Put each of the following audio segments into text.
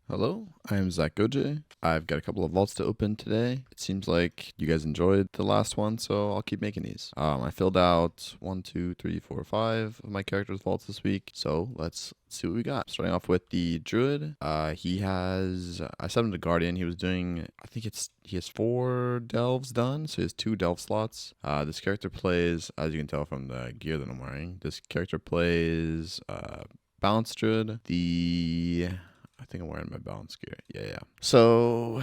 Hello, I am Zachoj. I've got a couple of vaults to open today. It seems like you guys enjoyed the last one, so I'll keep making these. I filled out 1, 2, 3, 4, 5 of my characters' vaults this week, so let's see what we got. Starting off with the Druid. I set him to Guardian. He was doing, he has 4 delves done, so he has 2 delve slots. This character plays, as you can tell from the gear that I'm wearing, this character plays Balanced Druid. I think I'm wearing my balance gear. Yeah. So,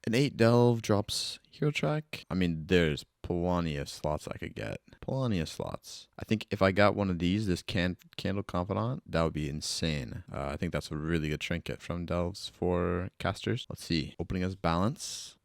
an 8 delve drops hero track. I mean, there's plenty of slots I could get. Plenty of slots. I think if I got one of these, this Candle Confidant, that would be insane. I think that's a really good trinket from delves for casters. Let's see. Opening as balance.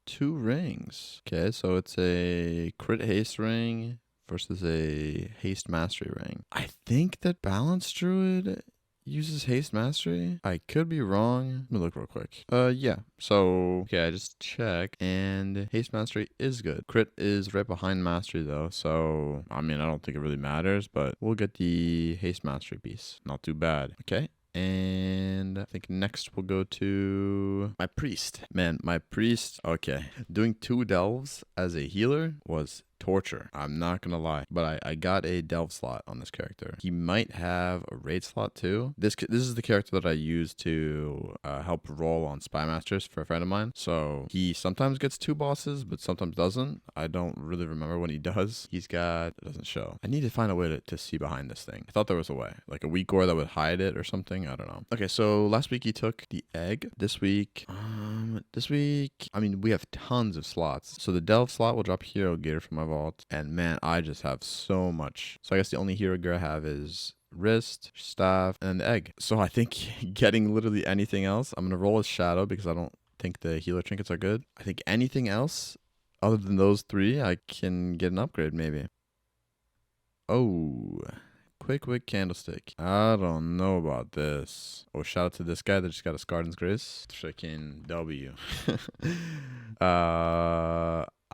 2 rings. Okay, so it's a crit haste ring versus a haste mastery ring. I think that Balanced Druid uses haste mastery. I could be wrong. Let me look real quick. Yeah. So, okay, I just checked, and haste mastery is good. Crit is right behind mastery, though. So, I mean, I don't think it really matters, but we'll get the haste mastery piece. Not too bad. Okay. And I think next we'll go to my priest. Man, my priest, okay. Doing 2 delves as a healer was torture. I'm not gonna lie, but I got a delve slot on this character. He might have a raid slot too. This is the character that I use to help roll on spy masters for a friend of mine. So he sometimes gets 2 bosses, but sometimes doesn't. I don't really remember when he does. It doesn't show. I need to find a way to see behind this thing. I thought there was a way, like a weak gore that would hide it or something. I don't know. Okay, so last week he took the egg. This week, I mean, we have tons of slots. So the delve slot will drop hero gear from my vault, and man, I just have so much. So I guess the only hero gear I have is wrist, staff, and the egg. So I think getting literally anything else, I'm gonna roll a shadow because I don't think the healer trinkets are good. I think anything else other than those 3, I can get an upgrade maybe. Oh, quick candlestick. I don't know about this. Oh, shout out to this guy that just got a Scarden's Grace. Freaking W.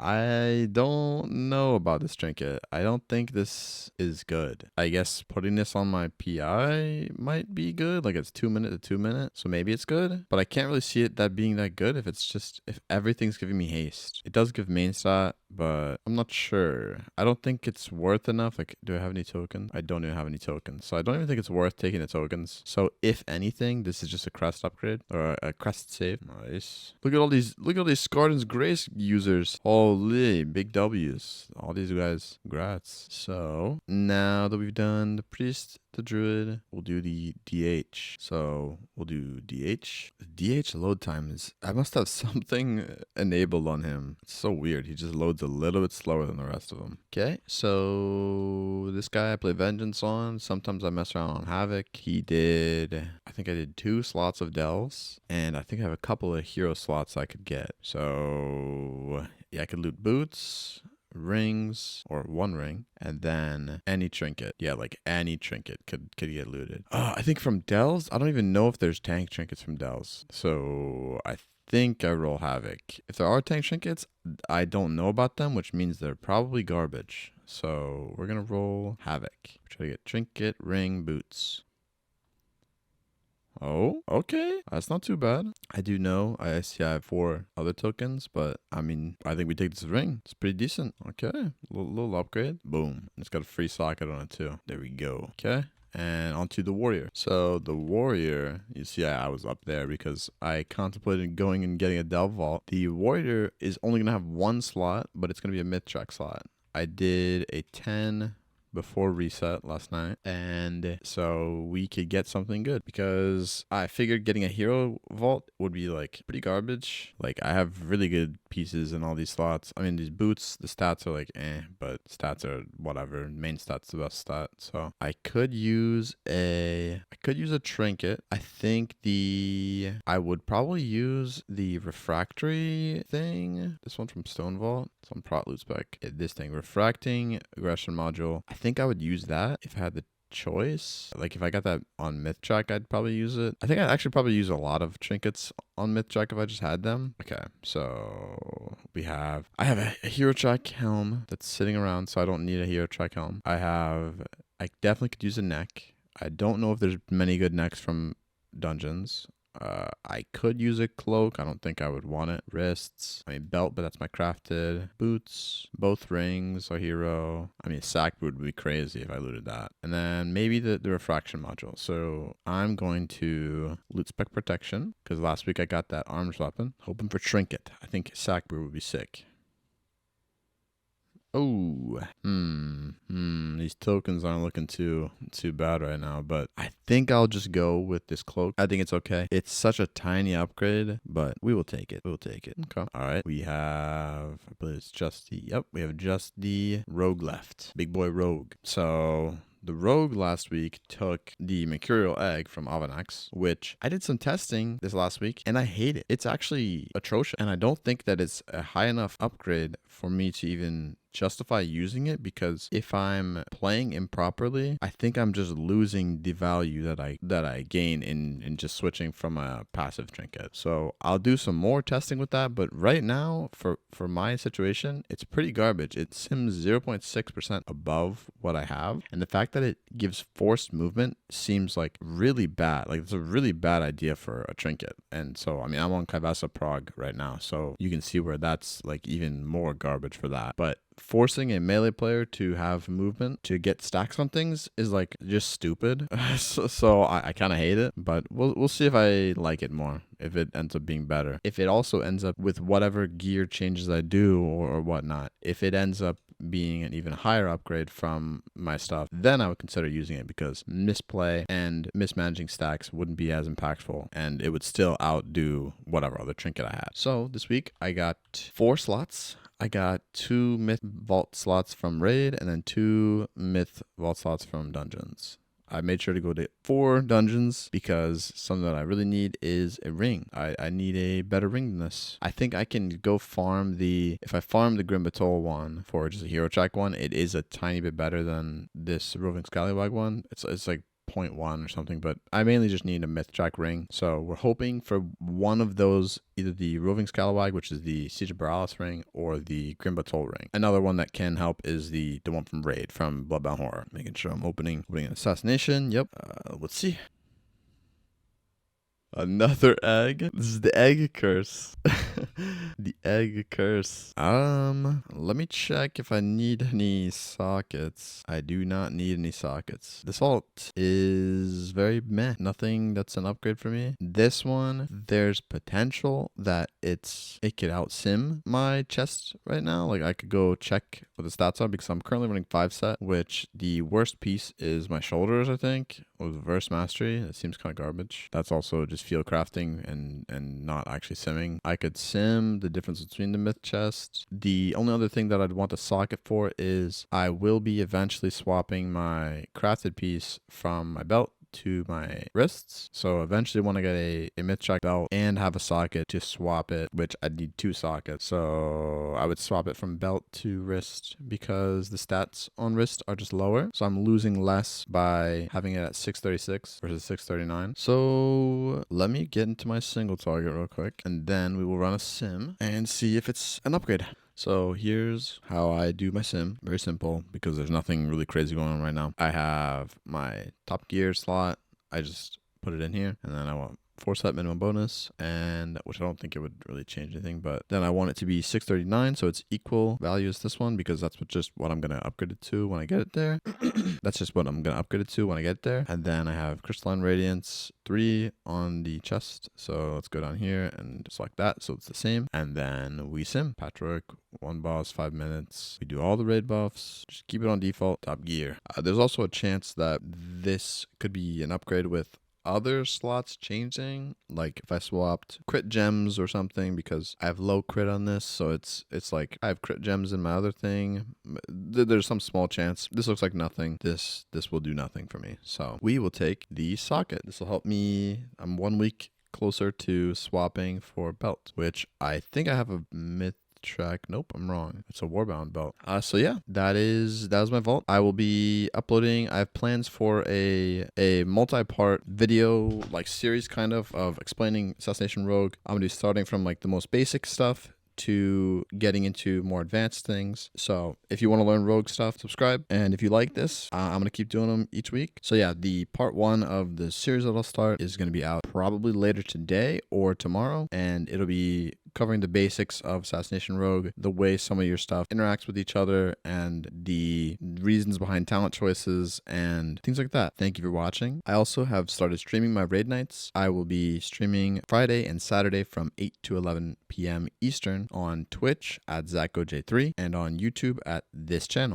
I don't know about this trinket. I don't think this is good. I guess putting this on my PI might be good. Like it's 2 minute to 2 minute. So maybe it's good. But I can't really see it being that good if everything's giving me haste. It does give main stat, but I'm not sure. I don't think it's worth enough. Like, do I have any tokens? I don't even have any tokens. So I don't even think it's worth taking the tokens. So if anything, this is just a crest upgrade or a crest save. Nice. Look at all these Scarden's Grace users. Holy big W's. All these guys. Congrats. So now that we've done the priest, the druid, we'll do the DH. So we'll do DH. The DH load time I must have something enabled on him. It's so weird. He just loads a little bit slower than the rest of them. Okay, so this guy I play Vengeance on. Sometimes I mess around on Havoc. I think I did 2 slots of delves, and I think I have a couple of hero slots I could get. So yeah, I could loot boots, rings, or 1 ring, and then any trinket. Yeah, like any trinket could get looted. I think from delves, I don't even know if there's tank trinkets from delves. So I think I roll Havoc. If there are tank trinkets, I don't know about them, which means they're probably garbage. So we're gonna roll Havoc. Try to get trinket, ring, boots. Oh, okay. That's not too bad. I do know I see I have 4 other tokens, but I mean, I think we take this ring. It's pretty decent. Okay. Little upgrade. Boom. It's got a free socket on it too. There we go. Okay. And onto the warrior. So the warrior, you see I was up there because I contemplated going and getting a delve vault. The warrior is only going to have 1 slot, but it's going to be a myth track slot. I did a 10 before reset last night, and so we could get something good because I figured getting a hero vault would be like pretty garbage. Like I have really good pieces in all these slots. I mean, these boots, the stats are like but stats are whatever. Main stat's the best stat. So I could use a trinket. I think I would probably use the refractory thing. This one from Stone Vault. It's on Prot Loot Spec. This thing, refracting aggression module. I think I would use that if I had the choice. Like if I got that on Myth Track, I'd probably use it. I think I'd actually probably use a lot of trinkets on Myth Track if I just had them. Okay, so I have a Hero Track helm that's sitting around, so I don't need a Hero Track helm. I definitely could use a neck. I don't know if there's many good necks from dungeons. I could use a cloak. I don't think I would want it. Wrists. I mean, belt, but that's my crafted. Boots. Both rings. A hero. I mean, sack boot would be crazy if I looted that. And then maybe the refraction module. So I'm going to loot spec protection because last week I got that arms weapon. Hoping for trinket. I think sack boot would be sick. Oh, these tokens aren't looking too bad right now, but I think I'll just go with this cloak. I think it's okay. It's such a tiny upgrade, but we will take it. We'll take it. Okay. All right. We have, I believe it's just we have just the rogue left. Big boy rogue. So the rogue last week took the mercurial egg from Ovinax, which I did some testing this last week and I hate it. It's actually atrocious. And I don't think that it's a high enough upgrade for me to even justify using it, because if I'm playing improperly, I think I'm just losing the value that I gain in just switching from a passive trinket. So I'll do some more testing with that, but right now for my situation, it's pretty garbage. It sims 0.6% above what I have, and the fact that it gives forced movement seems like really bad. Like it's a really bad idea for a trinket. And so I mean, I'm on Kyveza prog right now, so you can see where that's like even more garbage for that. But forcing a melee player to have movement to get stacks on things is like just stupid. so I kind of hate it, but we'll see if I like it more, if it ends up being better. If it also ends up with whatever gear changes I do or whatnot, if it ends up being an even higher upgrade from my stuff, then I would consider using it, because misplay and mismanaging stacks wouldn't be as impactful and it would still outdo whatever other trinket I had. So this week I got 4 slots. I got 2 myth vault slots from raid and then 2 myth vault slots from dungeons. I made sure to go to 4 dungeons because something that I really need is a ring. I need a better ring than this. I think I can go farm if I farm the Grim Batol one for just a hero track one, it is a tiny bit better than this Roving Scallywag one. It's like 0.1 or something, but I mainly just need a myth track ring. So we're hoping for one of those, either the Roving Scallywag, which is the Siege of Borealis ring, or the Grim Batol ring. Another one that can help is the one from Raid, from Bloodbound Horror. Making sure I'm opening an assassination. Yep. Let's see. Another egg. This is the egg curse. The egg curse. Let me check if I need any sockets. I do not need any sockets. This vault is very meh. Nothing that's an upgrade for me. This one, there's potential that it could out sim my chest right now. Like I could go check what the stats are, because I'm currently running 5 set, which the worst piece is my shoulders, I think, with verse mastery. It seems kind of garbage. That's also just field crafting and not actually simming. I could sim the difference between the myth chest. The only other thing that I'd want a socket for is I will be eventually swapping my crafted piece from my belt to my wrists. So eventually want to get a myth track belt and have a socket to swap it, which I'd need 2 sockets. So I would swap it from belt to wrist because the stats on wrist are just lower. So I'm losing less by having it at 636 versus 639. So let me get into my single target real quick, and then we will run a sim and see if it's an upgrade. So here's how I do my sim. Very simple, because there's nothing really crazy going on right now. I have my top gear slot. I just put it in here, and then I want 4 set minimum bonus, and which I don't think it would really change anything, but then I want it to be 639, so it's equal value as this one, because that's what I'm gonna upgrade it to when I get it there. That's just what I'm gonna upgrade it to when I get there. And then I have Crystalline Radiance 3 on the chest, so let's go down here and just like that, so it's the same. And then we sim patchwork, 1 boss, 5 minutes. We do all the raid buffs, just keep it on default, top gear. There's also a chance that this could be an upgrade with other slots changing, like if I swapped crit gems or something, because I have low crit on this, so it's like I have crit gems in my other thing. There's some small chance. This looks like nothing. This will do nothing for me, so we will take the socket. This will help me. I'm 1 week closer to swapping for belt, which I think I have a myth track. Nope, I'm wrong. It's a warbound belt. So yeah, that was my vault. I will be uploading. I have plans for a multi-part video like series kind of explaining Assassination Rogue. I'm gonna be starting from like the most basic stuff to getting into more advanced things. So if you want to learn rogue stuff, subscribe. And if you like this, I'm going to keep doing them each week. So yeah, the part 1 of the series that I'll start is going to be out probably later today or tomorrow. And it'll be covering the basics of Assassination Rogue, the way some of your stuff interacts with each other, and the reasons behind talent choices and things like that. Thank you for watching. I also have started streaming my raid nights. I will be streaming Friday and Saturday from 8 to 11 p.m. Eastern on Twitch at Zachoj3 and on YouTube at this channel.